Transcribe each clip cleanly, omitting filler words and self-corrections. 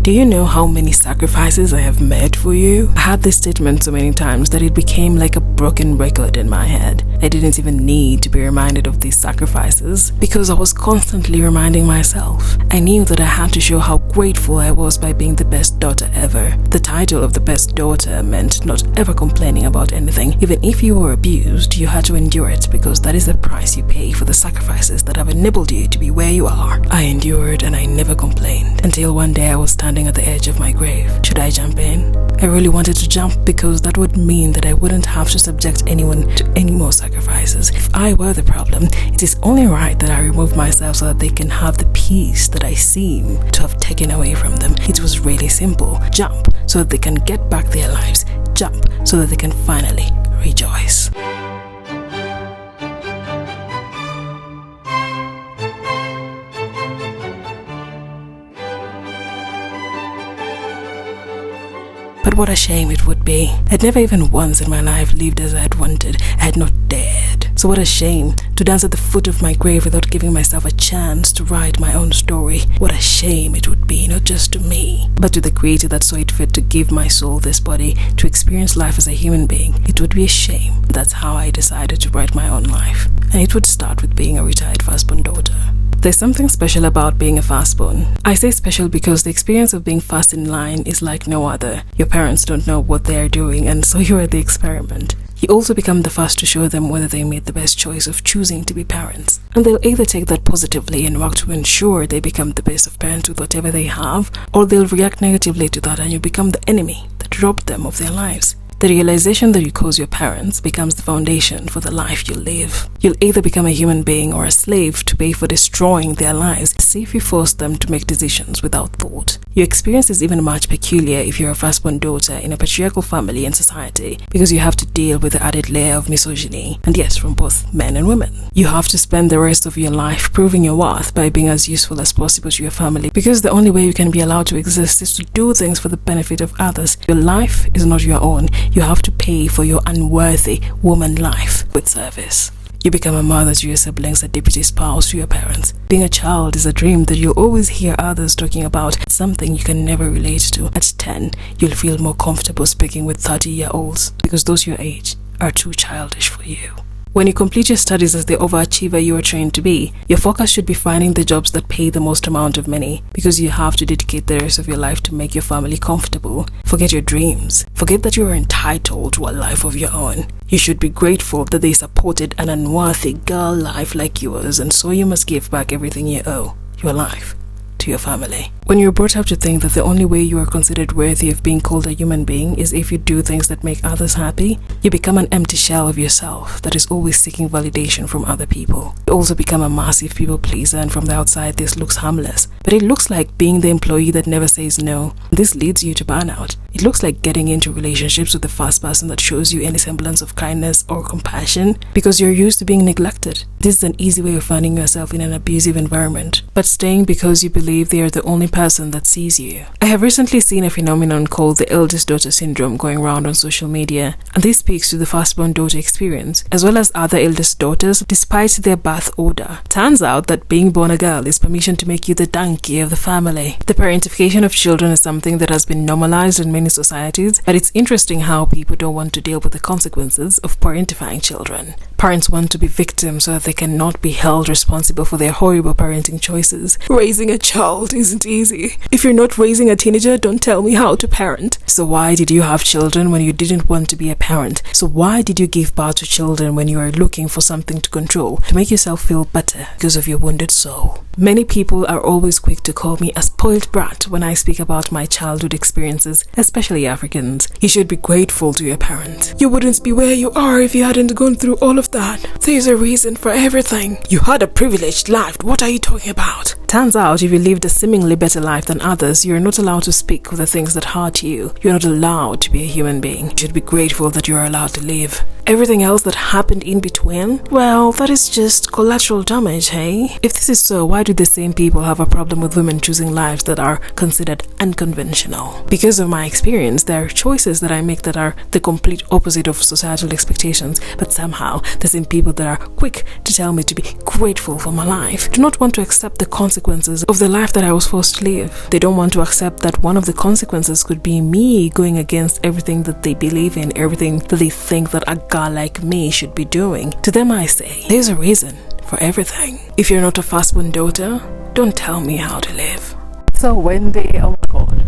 Do you know how many sacrifices I have made for you? I had this statement so many times that it became like a broken record in my head. I didn't even need to be reminded of these sacrifices because I was constantly reminding myself. I knew that I had to show how grateful I was by being the best daughter ever. The title of the best daughter meant not ever complaining about anything. Even if you were abused, you had to endure it because that is the price you pay for the sacrifices that have enabled you to be where you are. I endured and I never complained until one day I was standing at the edge of my grave. Should I jump in? I really wanted to jump because that would mean that I wouldn't have to subject anyone to any more sacrifices. If I were the problem, it is only right that I remove myself so that they can have the peace that I seem to have taken away from them. It was really simple. Jump so that they can get back their lives. Jump so that they can finally rejoice. But what a shame it would be. I'd never even once in my life lived as I had wanted. I had not dared. So what a shame to dance at the foot of my grave without giving myself a chance to write my own story. What a shame it would be, not just to me, but to the creator that saw it fit to give my soul this body to experience life as a human being. It would be a shame. That's how I decided to write my own life. And it would start with being a retired firstborn daughter. There's something special about being a firstborn. I say special because the experience of being first in line is like no other. Your parents don't know what they are doing, and so you are the experiment. You also become the first to show them whether they made the best choice of choosing to be parents. And they'll either take that positively and work to ensure they become the best of parents with whatever they have, or they'll react negatively to that and you become the enemy that robbed them of their lives. The realization that you cause your parents becomes the foundation for the life you live. You'll either become a human being or a slave to pay for destroying their lives, see if you force them to make decisions without thought. Your experience is even much peculiar if you're a firstborn daughter in a patriarchal family and society, because you have to deal with the added layer of misogyny, and yes, from both men and women. You have to spend the rest of your life proving your worth by being as useful as possible to your family, because the only way you can be allowed to exist is to do things for the benefit of others. Your life is not your own. You have to pay for your unworthy woman life with service. You become a mother to your siblings, a deputy spouse to your parents. Being a child is a dream that you'll always hear others talking about. It's something you can never relate to. At 10, you'll feel more comfortable speaking with 30-year-olds because those your age are too childish for you. When you complete your studies as the overachiever you are trained to be, your focus should be finding the jobs that pay the most amount of money, because you have to dedicate the rest of your life to make your family comfortable. Forget your dreams. Forget that you are entitled to a life of your own. You should be grateful that they supported an unworthy girl life like yours, and so you must give back everything you owe, your life, to your family. When you're brought up to think that the only way you are considered worthy of being called a human being is if you do things that make others happy, you become an empty shell of yourself that is always seeking validation from other people. You also become a massive people pleaser, and from the outside this looks harmless, but it looks like being the employee that never says no. This leads you to burnout. It looks like getting into relationships with the first person that shows you any semblance of kindness or compassion because you're used to being neglected. This is an easy way of finding yourself in an abusive environment, but staying because you believe they are the only person that sees you. I have recently seen a phenomenon called the eldest daughter syndrome going around on social media, and this speaks to the firstborn daughter experience, as well as other eldest daughters despite their birth order. Turns out that being born a girl is permission to make you the donkey of the family. The parentification of children is something that has been normalized in many societies, but it's interesting how people don't want to deal with the consequences of parentifying children. Parents want to be victims so that they cannot be held responsible for their horrible parenting choices. Raising a child isn't easy. If you're not raising a teenager, don't tell me how to parent. So why did you have children when you didn't want to be a parent? So why did you give birth to children when you are looking for something to control, to make yourself feel better because of your wounded soul? Many people are always quick to call me a spoiled brat when I speak about my childhood experiences, especially Africans. You should be grateful to your parents. You wouldn't be where you are if you hadn't gone through all of that. There's a reason for everything. You had a privileged life. What are you talking about? Turns out if you lived a seemingly better life than others, you're not allowed to speak of the things that hurt you. You're not allowed to be a human being. You should be grateful that you're allowed to live. everything else that happened in between, well, that is just collateral damage, hey? If this is so, why do the same people have a problem with women choosing lives that are considered unconventional? Because of my experience, there are choices that I make that are the complete opposite of societal expectations, but somehow the same people that are quick to tell me to be grateful for my life do not want to accept the consequences of the life that I was forced to live. They don't want to accept that one of the consequences could be me going against everything that they believe in, everything that they think that a girl like me should be doing. To them I say, there's a reason for everything. If you're not a firstborn daughter, don't tell me how to live. So Wendy, oh my god.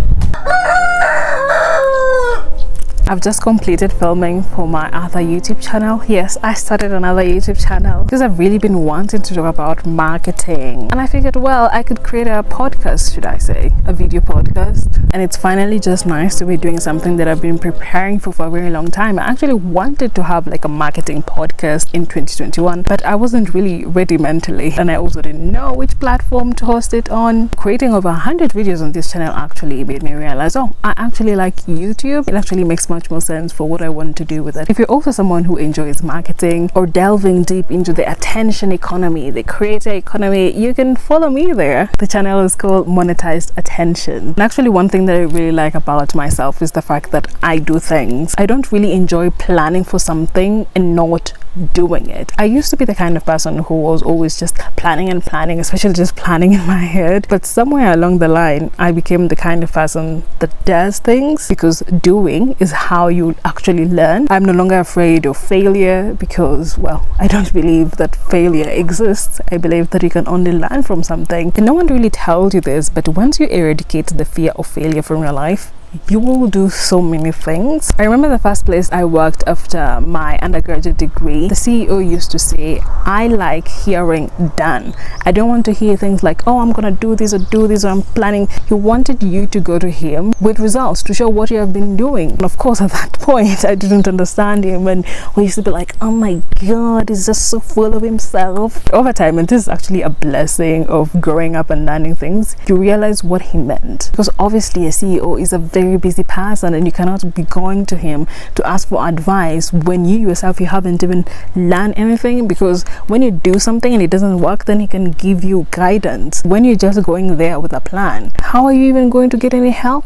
I've just completed filming for my other YouTube channel. Yes, I started another YouTube channel because I've really been wanting to talk about marketing. And I figured, well, I could create a podcast, should I say, a video podcast. And it's finally just nice to be doing something that I've been preparing for a very long time. I actually wanted to have like a marketing podcast in 2021, but I wasn't really ready mentally. And I also didn't know which platform to host it on. Creating over 100 videos on this channel actually made me realize, oh, I actually like YouTube. It actually makes much more sense for what I want to do with it. If you're also someone who enjoys marketing or delving deep into the attention economy, the creator economy, you can follow me there. The channel is called Monetized Attention. And actually one thing that I really like about myself is the fact that I do things. I don't really enjoy planning for something and not doing it. I used to be the kind of person who was always just planning and planning, especially just planning in my head. But somewhere along the line, I became the kind of person that does things, because doing is how you actually learn. I'm no longer afraid of failure because, well, I don't believe that failure exists. I believe that you can only learn from something. And no one really tells you this, but once you eradicate the fear of failure from your life, you will do so many things. I remember the first place I worked after my undergraduate degree, the CEO used to say, I like hearing done. I don't want to hear things like, oh, I'm gonna do this or I'm planning. He wanted you to go to him with results to show what you have been doing. And of course, at that point, I didn't understand him, and we used to be like, oh my god, he's just so full of himself. Over time, and this is actually a blessing of growing up and learning things, you realize what he meant. Because obviously a CEO is a very busy person, and you cannot be going to him to ask for advice when you yourself you haven't even learned anything. Because when you do something and it doesn't work, then he can give you guidance. When you're just going there with a plan, how are you even going to get any help?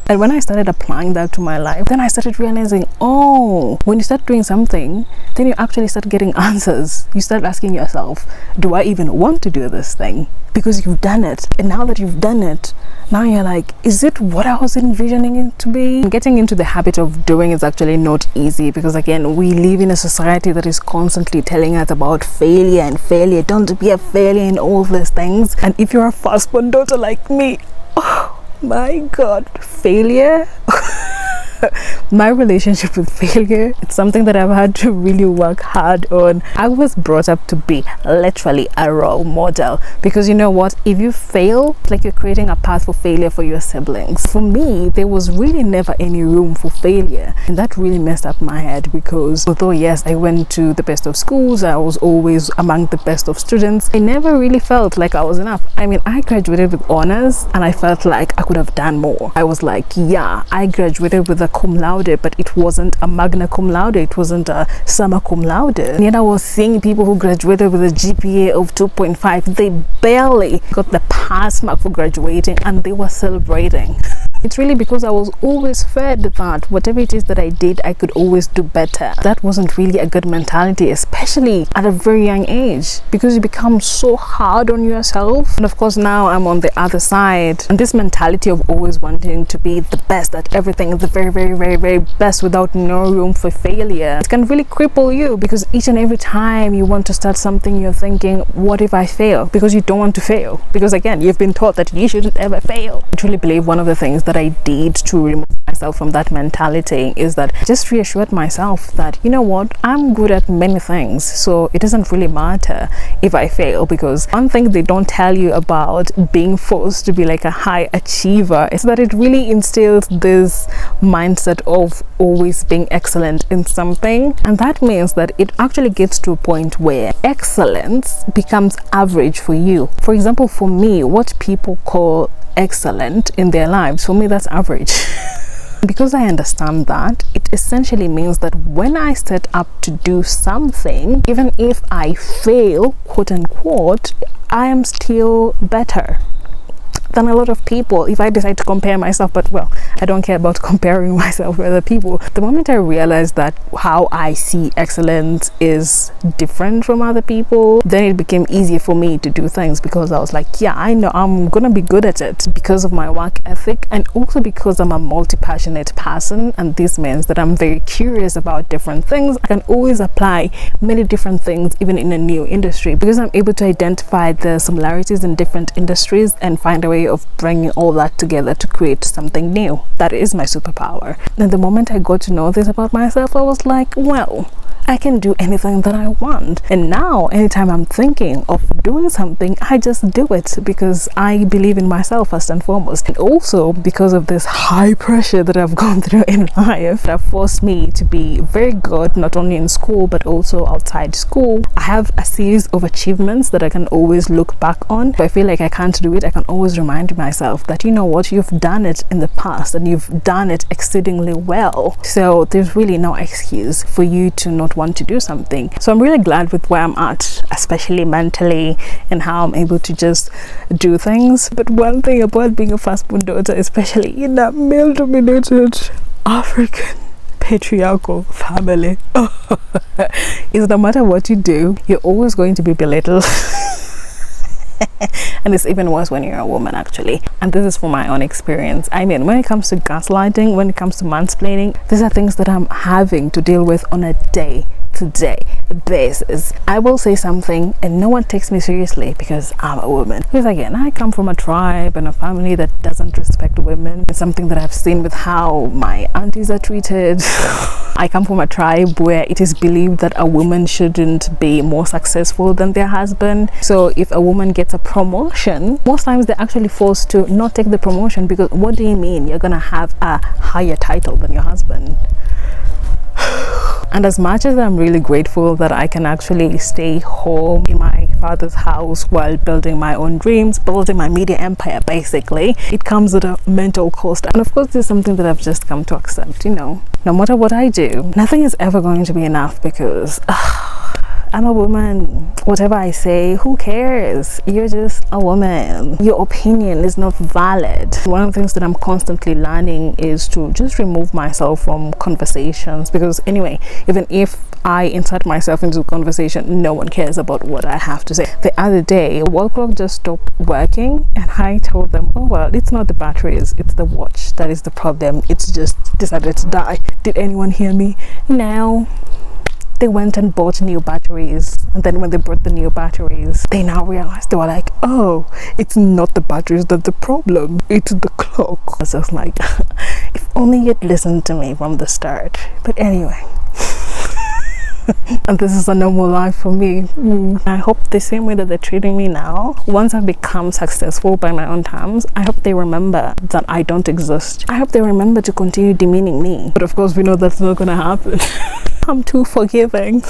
And when I started applying that to my life, then I started realizing, oh, when you start doing something, then you actually start getting answers. You start asking yourself, do I even want to do this thing? Because you've done it. And now that you've done it, now you're like, is it what I was envisioning it to be? Getting into the habit of doing is actually not easy, because again, we live in a society that is constantly telling us about failure and failure. Don't be a failure in all these things. And if you're a firstborn daughter like me, oh my god, failure. My relationship with failure, it's something that I've had to really work hard on. I was brought up to be literally a role model, because you know what, if you fail, it's like you're creating a path for failure for your siblings. For me, there was really never any room for failure, and that really messed up my head, because although yes, I went to the best of schools, I was always among the best of students, I never really felt like I was enough. I mean, I graduated with honors and I felt like I could have done more. I was like, yeah, I graduated with a cum laude, but it wasn't a magna cum laude, it wasn't a summa cum laude. And yet I was seeing people who graduated with a GPA of 2.5, they barely got the pass mark for graduating, and they were celebrating. It's really because I was always fed that whatever it is that I did, I could always do better. That wasn't really a good mentality, especially at a very young age, because you become so hard on yourself. And of course, now I'm on the other side, and this mentality of always wanting to be the best at everything, the very, very, very, very best, without no room for failure, it can really cripple you, because each and every time you want to start something, you're thinking, what if I fail? Because you don't want to fail, because again, you've been taught that you shouldn't ever fail. I truly believe one of the things that I did to remove myself from that mentality is that I just reassured myself that, you know what, I'm good at many things, so it doesn't really matter if I fail. Because one thing they don't tell you about being forced to be like a high achiever is that it really instills this mindset of always being excellent in something, and that means that it actually gets to a point where excellence becomes average for you. For example, for me, what people call excellent in their lives, for me that's average. Because I understand that, it essentially means that when I set up to do something, even if I fail, quote unquote, I am still better than a lot of people if I decide to compare myself. But well, I don't care about comparing myself with other people. The moment I realized that how I see excellence is different from other people, then it became easier for me to do things, because I was like, yeah, I know I'm gonna be good at it because of my work ethic, and also because I'm a multi-passionate person, and this means that I'm very curious about different things. I can always apply many different things even in a new industry, because I'm able to identify the similarities in different industries and find a way of bringing all that together to create something new. That is my superpower. And the moment I got to know this about myself, I was like, well, I can do anything that I want. And now anytime I'm thinking of doing something, I just do it, because I believe in myself first and foremost. And also because of this high pressure that I've gone through in life, that forced me to be very good, not only in school but also outside school. I have a series of achievements that I can always look back on. If I feel like I can't do it, I can always remind myself that, you know what, you've done it in the past and you've done it exceedingly well. So there's really no excuse for you to not want to do something. So I'm really glad with where I'm at, especially mentally, and how I'm able to just do things. But one thing about being a firstborn daughter, especially in a male-dominated African patriarchal family, is no matter what you do, you're always going to be belittled. And it's even worse when you're a woman, actually. And this is from my own experience. I mean, when it comes to gaslighting, when it comes to mansplaining, these are things that I'm having to deal with on a day-to-day basis. I will say something and no one takes me seriously because I'm a woman. Because again, I come from a tribe and a family that doesn't respect women. It's something that I've seen with how my aunties are treated. I come from a tribe where it is believed that a woman shouldn't be more successful than their husband. So if a woman gets a promotion, most times they're actually forced to not take the promotion, because what do you mean you're gonna have a higher title than your husband? And as much as I'm really grateful that I can actually stay home in my father's house while building my own dreams, building my media empire, basically, it comes at a mental cost. And of course, this is something that I've just come to accept, you know. No matter what I do, nothing is ever going to be enough, because I'm a woman. Whatever I say, who cares? You're just a woman. Your opinion is not valid. One of the things that I'm constantly learning is to just remove myself from conversations, because anyway, even if I insert myself into a conversation, no one cares about what I have to say. The other day, wall clock just stopped working, and I told them, oh well, it's not the batteries, it's the watch that is the problem. It's just decided to die. Did anyone hear me? No. They went and bought new batteries, and then when they brought the new batteries, they now realized, they were like, oh, it's not the batteries that's the problem, it's the clock. I was just like, if only you'd listened to me from the start. But anyway, and this is a normal life for me. I hope the same way that they're treating me now, once I've become successful by my own terms, I hope they remember that I don't exist. I hope they remember to continue demeaning me. But of course, we know that's not gonna happen. I'm too forgiving.